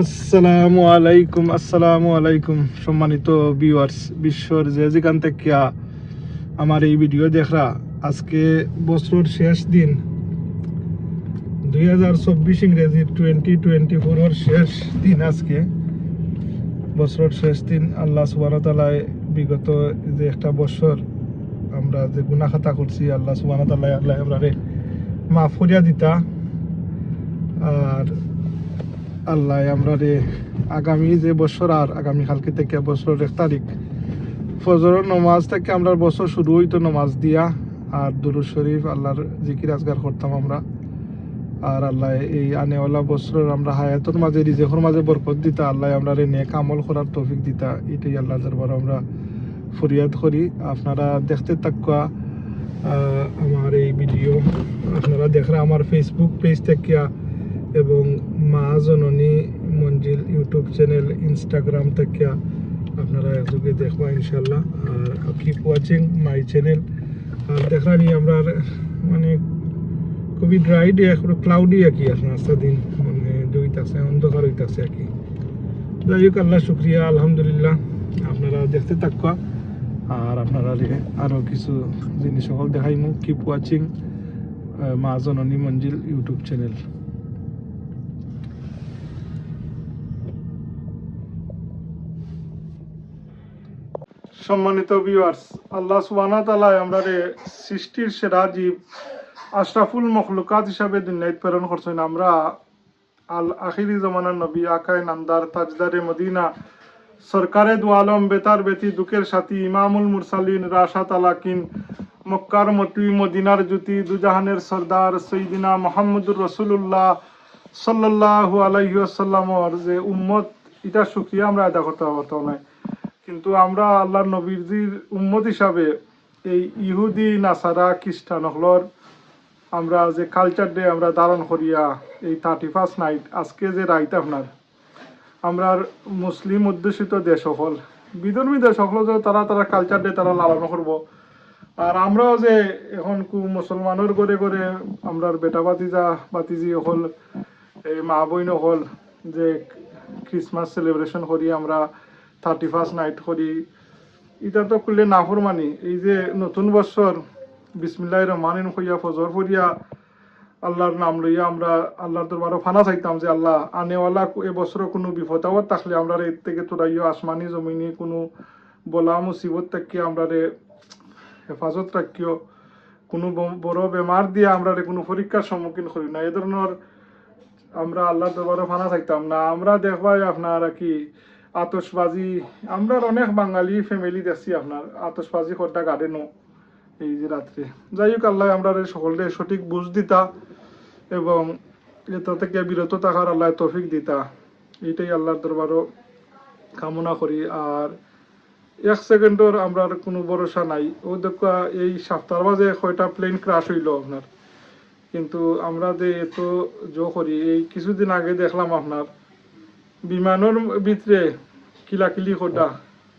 আসসালামু আলাইকুম সম্মানিত ভিউয়ার্স, বিশ্বর যে যেখান থেকে আমার এই ভিডিও দেখরা। আজকে বছরের শেষ দিন, 2024 ইংরেজি 2024 শেষ দিন। আজকে বছরের শেষ দিন। আল্লাহ সুবহানাহু ওয়া তাআলা বিগত যে একটা বছর আমরা যে গুনাহ খাতা করছি, আল্লাহ সুবহানাহু ওয়া তাআলা আল্লাহ আমরারে মাফ করিয়া দিতা। আর আল্লাহ আমরা রে আগামী যে বছর আর আগামী কালকে থেকে বছরের 1 তারিখ ফজরের নমাজ থেকে আমরা বছর শুরু হইতো নমাজ দিয়া, আর দুরূদ শরীফ আল্লাহর জিকির আজগার করতাম আমরা। আর আল্লাহ এই আনেওয়ালা বছরের আমরা হায়াতের মাঝে রিজেকের মাঝে বরকত দিতা। আল্লাহ আমরা রে নেক আমল করার তৌফিক দিতা। এটাই আল্লাহর দরবারে আমরা ফরিয়াদ করি। আপনারা দেখতে থাকুয়া আমার এই ভিডিও। আপনারা দেখরা আমার ফেসবুক পেজ থেকে এবং মা জননী মঞ্জিল ইউটিউব চ্যানেল, ইনস্টাগ্রাম থেকে আপনারা একযোগে দেখবা ইনশাল্লাহ। আর কিপ ওয়াচিং মাই চ্যানেল। আর দেখানি আমরা মানে খুবই ড্রাই ডে, ক্লাউডি আর কি আপনার রাস্তা দিন মানে জড়িতেছে, অন্ধকার হইতেছে আর কি। যাই হোক, আল্লাহ শুক্রিয়া, আলহামদুলিল্লাহ। আপনারা দেখতে থাকুয়া। আর আপনারা আরও কিছু জিনিস সকল দেখাইমু। কিপ ওয়াচিং মা জননী মঞ্জিল ইউটিউব চ্যানেল। সম্মানিত ভিউয়ার্স, আল্লাহ সুবহানাহু ওয়া তাআলা আমরারে সৃষ্টির সেরা জীব আশরাফুল মখলুকাত হিসাবে দুনিয়ায় প্রেরণ করছেন। আমরা আল আখিরি জমানার নবী আকায়ে নামদার তাজদারে মদিনা সরকারে দু আলম বেতার বেতি দুঃখের সাথী ইমামুল মুরসালিন রাশাত আলাকিন মক্কার মতি মদিনার জ্যোতি দুজাহানের সরদার সৈয়দিনা মুহাম্মদুর রাসূলুল্লাহ সাল্লাল্লাহু আলাইহি ওয়াসাল্লামর যে উম্মত, এটা শুকরিয়া আমরা আদা করতে পারতো না। কিন্তু আমরা আল্লাহর নবীর উম্মত হিসাবে এই ইহুদি নাসারা খ্রিস্টান হলর আমরা যে কালচার ডে আমরা ধারণ করিয়া এই 31 নাইট আজকে যে রাইত আপনার আমরা মুসলিম অধ্যুষিত দেশ সকল বিধর্মী দেশ সকল যে তারা কালচার ডে তারা লালন করব। আর আমরাও যে এখন মুসলমানের ঘরে ঘরে আমরা বেটা বাতিজি হল এই মা বইন হল যে ক্রিসমাস সেলিব্রেশন করি, আমরা 31 নাইট করি। এটা তো করলে নাফরমানি। এই যে নতুন বছর বিসমিল্লাহির রহমানির রহিম হইয়া ফজর পড়িয়া আল্লাহর নাম লইয়া আমরা আল্লাহর দরবারে ফানা চাইতাম যে আল্লাহ আনেওয়ালা এবছর কোনো বিপদ আপদ থাকলে আমরা এর থেকে তোরাইও আসমানি জমিনি কোনো বলা মুসিবত থেকে আমরা হেফাজত রাখিও, কোনো বড় বেমার দিয়ে আমরা কোনো পরীক্ষার সম্মুখীন করি না। এ ধরনের আমরা আল্লাহর দরবারে ফানা চাইতাম না। আমরা দেখবাই আপনার কি আতশবাজি, আমরা অনেক বাঙালি ফ্যামিলি দেখছি আপনার আতশবাজি করতে গার্ডেনও এই যে রাত্রে। যাই হোক, আল্লাহ আমরা সকলকে সঠিক বুঝ দিতা এবং এটা থেকে বিরত থাকার আল্লাহ তৌফিক দিতা। এইটাই আল্লাহর দরবারও কামনা করি। আর 1 সেকেন্ডের আমরা কোনো ভরসা নাই। ও দেখা এই সপ্তাহের মাঝে কয়টা প্লেন ক্রাশ হইল আপনার, কিন্তু আমরা যে এত জো করি। এই কিছুদিন আগে দেখলাম আপনার বিমানের ভিতরে কিলাকিলি খোটা,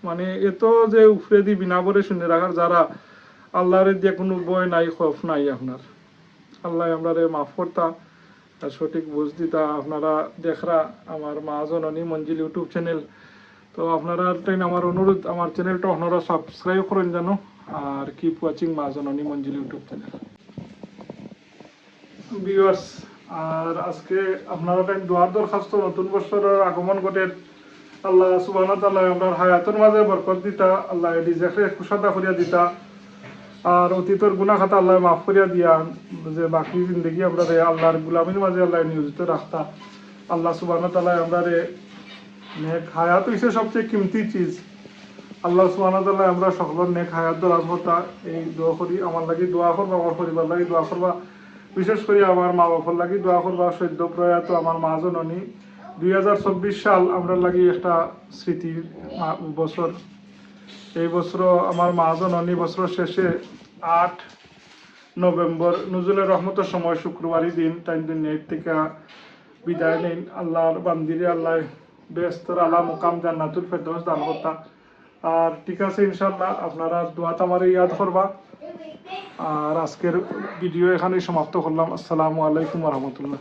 মানে এত যে উফরে দি বিনা বরে শুনে রাখার যারা আল্লাহর দিয়ে কোনো বয় নাই, খৌফ নাই আপনার। আল্লাহ আমরা মাফ করতা, সঠিক বুঝ দিতা। আপনারা দেখরা আমার মা জননী মঞ্জিল ইউটিউব চ্যানেল। তো আপনারা আমার অনুরোধ, আমার চ্যানেলটা আপনারা সাবস্ক্রাইব করেন যেন। আর কিপ ওয়াচিং মা জননী মঞ্জিল ইউটিউব চ্যানেল ভিউয়ার্স। আর আজকে আপনারা দোয়ার দরখাস্ত, নতুন বছরের আগমন ঘটে। আল্লাহ সুবহানাহু ওয়া তাআলা আমরা হায়াতের মাঝে বরকত দিতা, আল্লাহ রিজিকে কুশাদা করিয়া দিতা। আর অতীতের গুনাহ খাতা আল্লাহ মাফ করিয়া দিয়া, যে বাকি জিন্দগি আমরা আল্লাহর গুলামির মাঝে আল্লাহ নিয়োজিত রাখতা। আল্লাহ সুবহানাহু ওয়া তাআলা আমরা নেক হায়াত হইছে সবচেয়ে কিমতি চিজ। আল্লাহ সুবহানাহু ওয়া তাআলা আমরা সকলের নেক হায়াত দরাজ হতা এই দোয়া করি। আমার লাগি দোয়া করবা, আমার পরিবার লাগি দোয়া করবা, বিশেষ করে আমার মা বাবার লাগি দোয়া করবা। সদ্য প্রয়াত আমার মা জননী। 2024 সাল আমরা লাগি একটা স্মৃতির বছর। এই বছর আমার মা জননী বছর শেষে 8 নভেম্বর নজরুলের রহমতের সময় শুক্রবারই দিন তাই দুনিয়া থেকে বিদায় নেন। আল্লাহর বান্দিরে আল্লাহ বেহেশতের আলা মুকাম জান্নাতুল ফেরদৌস দান করতা। আর ঠিক আছে ইনশাআল্লাহ, আপনারা দোয়াত আমারে ইয়াদ করবা। আর আজকের ভিডিও এখানেই সমাপ্ত করলাম। আসসালামু আলাইকুম ওয়া রাহমাতুল্লাহ।